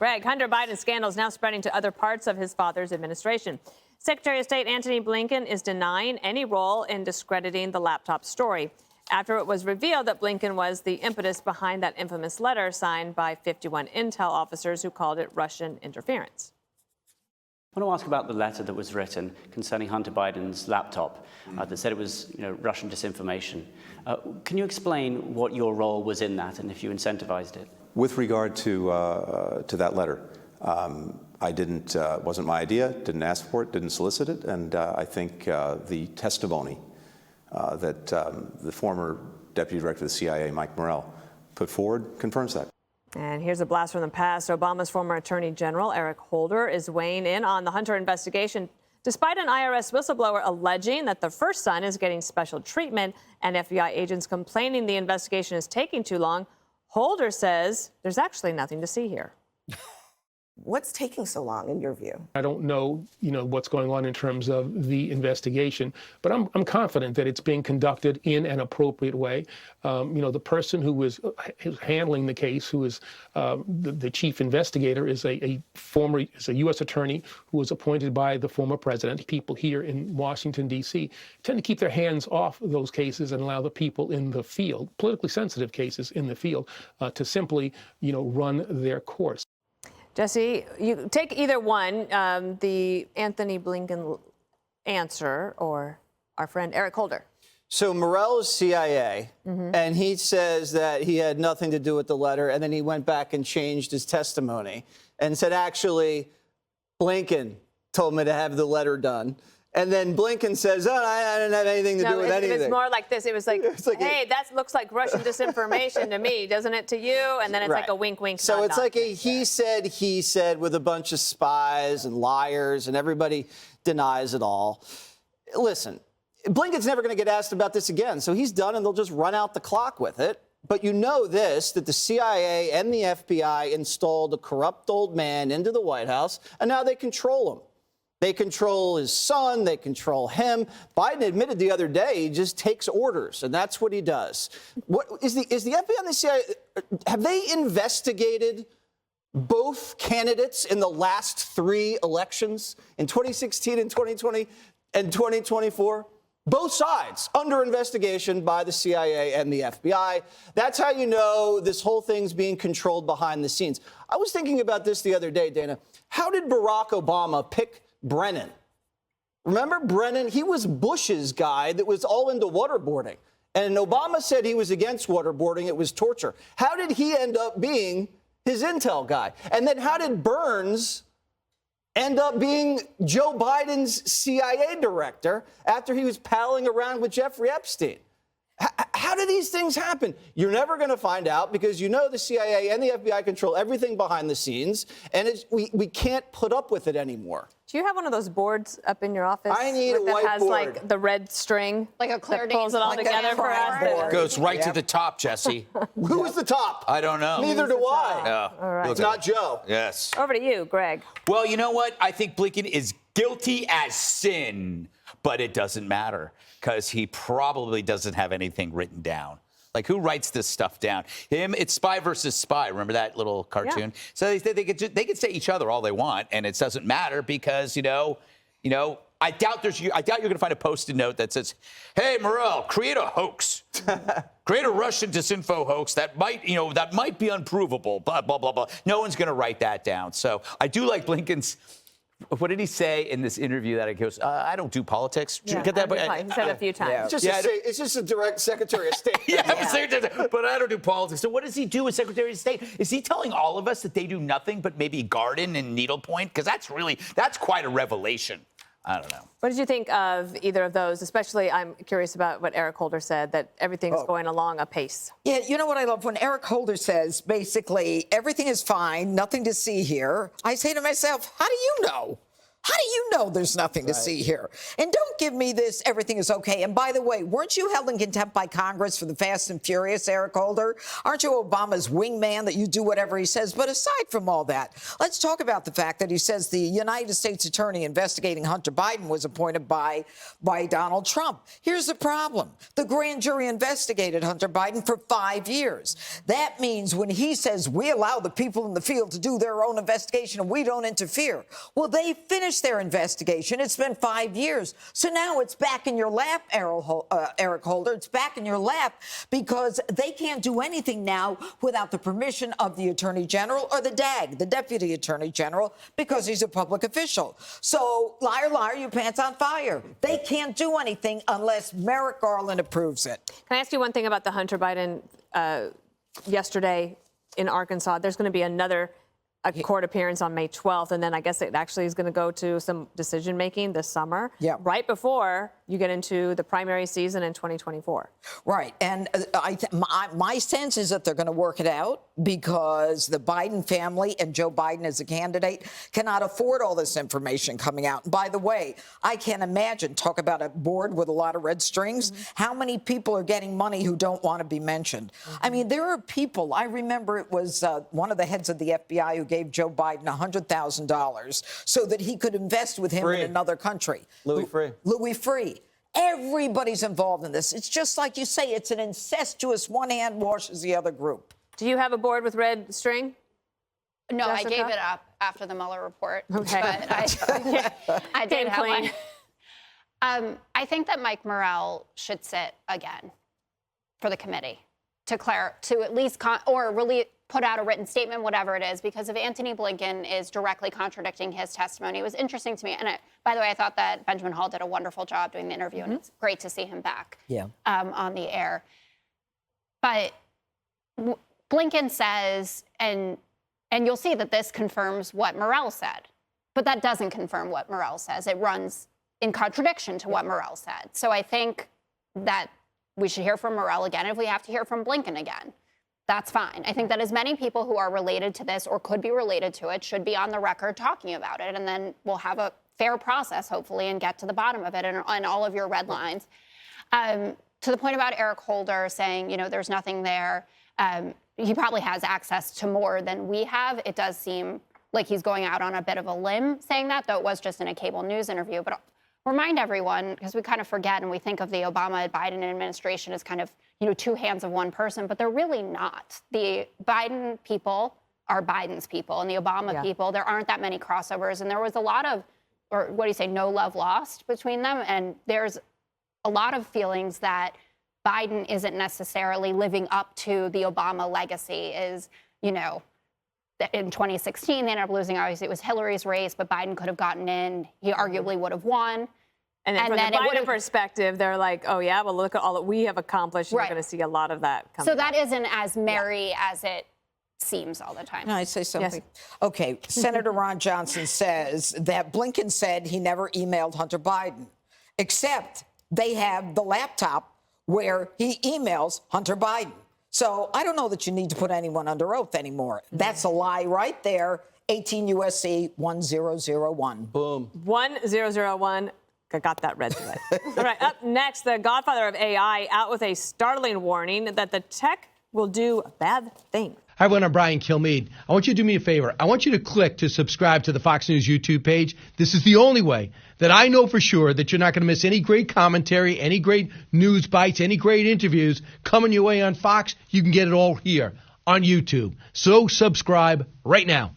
Greg, Hunter Biden's scandal is now spreading to other parts of his father's administration. Secretary of State Antony Blinken is denying any role in discrediting the laptop story after it was revealed that Blinken was the impetus behind that infamous letter signed by 51 intel officers who called it Russian interference. I want to ask about the letter that was written concerning Hunter Biden's laptop that said it was, Russian disinformation. Can you explain what your role was in that and if you incentivized it? With regard to that letter, I didn't. Wasn't my idea. Didn't ask for it. Didn't solicit it. And I think the testimony that the former Deputy Director of the CIA, Mike Morrell, put forward confirms that. And here's a blast from the past. Obama's former Attorney General Eric Holder is weighing in on the Hunter investigation, despite an IRS whistleblower alleging that the first son is getting special treatment and FBI agents complaining the investigation is taking too long. Holder says there's actually nothing to see here. What's taking so long in your view? I don't know, what's going on in terms of the investigation, but I'm confident that it's being conducted in an appropriate way. The person who is handling the case, who is the chief investigator, is a U.S. attorney who was appointed by the former president. People here in Washington, D.C. tend to keep their hands off those cases and allow the people in the field, politically sensitive cases in the field, to simply, run their course. Jesse, you take either one, the Antony Blinken answer or our friend Eric Holder. So Morrell is CIA, and he says that he had nothing to do with the letter, and then he went back and changed his testimony and said, actually, Blinken told me to have the letter done. And then Blinken says, oh, I didn't have anything to do with anything. It's more like this. It was like, hey, that looks like Russian disinformation to me, doesn't it to you? And then it's like a wink, wink, So nod, it's nod. like a he said with a bunch of spies and liars, and everybody denies it all. Listen, Blinken's never going to get asked about this again, so he's done, and they'll just run out the clock with it. But you know this, that the CIA and the FBI installed a corrupt old man into the White House, and now they control him. They control his son. They control him. Biden admitted the other day he just takes orders, and that's what he does. What is the FBI and the CIA? Have they investigated both candidates in the last 3 elections, in 2016 and 2020 and 2024? Both sides under investigation by the CIA and the FBI. That's how you know this whole thing's being controlled behind the scenes. I was thinking about this the other day, Dana. How did Barack Obama pick Brennan? Remember Brennan? He was Bush's guy that was all into waterboarding. And Obama said he was against waterboarding. It was torture. How did he end up being his intel guy? And then how did Burns end up being Joe Biden's CIA director after he was palling around with Jeffrey Epstein? How do these things happen? You're never going to find out because the CIA and the FBI control everything behind the scenes, and we can't put up with it anymore. Do you have one of those boards up in your office? I need a whiteboard. That has like the red string, like a clear that pulls it all together for us. Goes right to the top, Jesse. Who is the top? I don't know. Neither do I. No. All right. It's not Joe. Yes. Over to you, Greg. Well, you know what? I think Blinken is guilty as sin, but it doesn't matter because he probably doesn't have anything written down. Like, who writes this stuff down? Him, it's spy versus spy. Remember that little cartoon? Yeah. So they could say each other all they want, and it doesn't matter because, I doubt you're going to find a Post-it note that says, hey, Morrell, create a hoax. Create a Russian disinfo hoax that might be unprovable, blah, blah, blah, blah. No one's going to write that down. So I do like Blinken's. What did he say in this interview that it goes, I don't do politics? Did you get that? He said it a few times. It's just a direct Secretary of State. But I don't do politics. So what does he do as Secretary of State? Is he telling all of us that they do nothing but maybe garden and needlepoint? Because that's quite a revelation. I don't know. What did you think of either of those? Especially, I'm curious about what Eric Holder said, that everything's going along apace. Yeah, you know what I love? When Eric Holder says, basically, everything is fine, nothing to see here, I say to myself, how do you know? How do you know there's nothing to see here? And don't give me this, everything is okay. And by the way, weren't you held in contempt by Congress for the Fast and Furious, Eric Holder? Aren't you Obama's wingman that you do whatever he says? But aside from all that, let's talk about the fact that he says the United States attorney investigating Hunter Biden was appointed by Donald Trump. Here's the problem. The grand jury investigated Hunter Biden for 5 years. That means when he says we allow the people in the field to do their own investigation and we don't interfere, well, they finished their investigation. It's been 5 years. So now it's back in your lap, Eric Holder. It's back in your lap because they can't do anything now without the permission of the Attorney General or the DAG, the Deputy Attorney General, because he's a public official. So, liar, liar, your pants on fire. They can't do anything unless Merrick Garland approves it. Can I ask you one thing about the Hunter Biden yesterday in Arkansas? There's going to be another court appearance on May 12th, and then I guess it actually is going to go to some decision-making this summer, right before you get into the primary season in 2024. Right. And my sense is that they're going to work it out because the Biden family and Joe Biden as a candidate cannot afford all this information coming out. And by the way, I can't imagine, talk about a board with a lot of red strings, how many people are getting money who don't want to be mentioned. I mean, there are people, I remember it was one of the heads of the FBI who gave Joe Biden $100,000 so that he could invest with him in another country. Louis Freeh. Everybody's involved in this. It's just like you say, it's an incestuous one hand washes the other group. Do you have a board with red string? No, Jessica? I gave it up after the Mueller report. Okay. But I did have clean. one. I think that Mike Morrell should sit again for the committee to at least or really put out a written statement, whatever it is, because if Antony Blinken is directly contradicting his testimony, it was interesting to me. And by the way, I thought that Benjamin Hall did a wonderful job doing the interview, and it's great to see him back on the air. But Blinken says, and you'll see that this confirms what Morrell said, but that doesn't confirm what Morrell says. It runs in contradiction to what Morrell said. So I think that we should hear from Morrell again. If we have to hear from Blinken again, that's fine. I think that as many people who are related to this or could be related to it should be on the record talking about it. And then we'll have a fair process, hopefully, and get to the bottom of it and all of your red lines. To the point about Eric Holder saying, there's nothing there. He probably has access to more than we have. It does seem like he's going out on a bit of a limb saying that, though it was just in a cable news interview. But remind everyone, because we kind of forget and we think of the Obama-Biden administration as kind of, two hands of one person, but they're really not. The Biden people are Biden's people, and the Obama people, there aren't that many crossovers. And there was a lot of, or what do you say, no love lost between them. And there's a lot of feelings that Biden isn't necessarily living up to the Obama legacy. In 2016, they ended up losing. Obviously, it was Hillary's race, but Biden could have gotten in. He arguably would have won. And then from the Biden perspective, they're like, oh, yeah, well, look at all that we have accomplished. You're going to see a lot of that coming So that isn't as merry as it seems all the time. Can I say something? Yes. Okay, Senator Ron Johnson says that Blinken said he never emailed Hunter Biden, except they have the laptop where he emails Hunter Biden. So I don't know that you need to put anyone under oath anymore. That's a lie right there. 18 U.S.C. 1001. Boom. 1001. I got that red thread. All right, up next, the godfather of AI out with a startling warning that the tech will do bad things. Hi, everyone. I'm Brian Kilmeade. I want you to do me a favor. I want you to click to subscribe to the Fox News YouTube page. This is the only way that I know for sure that you're not going to miss any great commentary, any great news bites, any great interviews coming your way on Fox. You can get it all here on YouTube. So subscribe right now.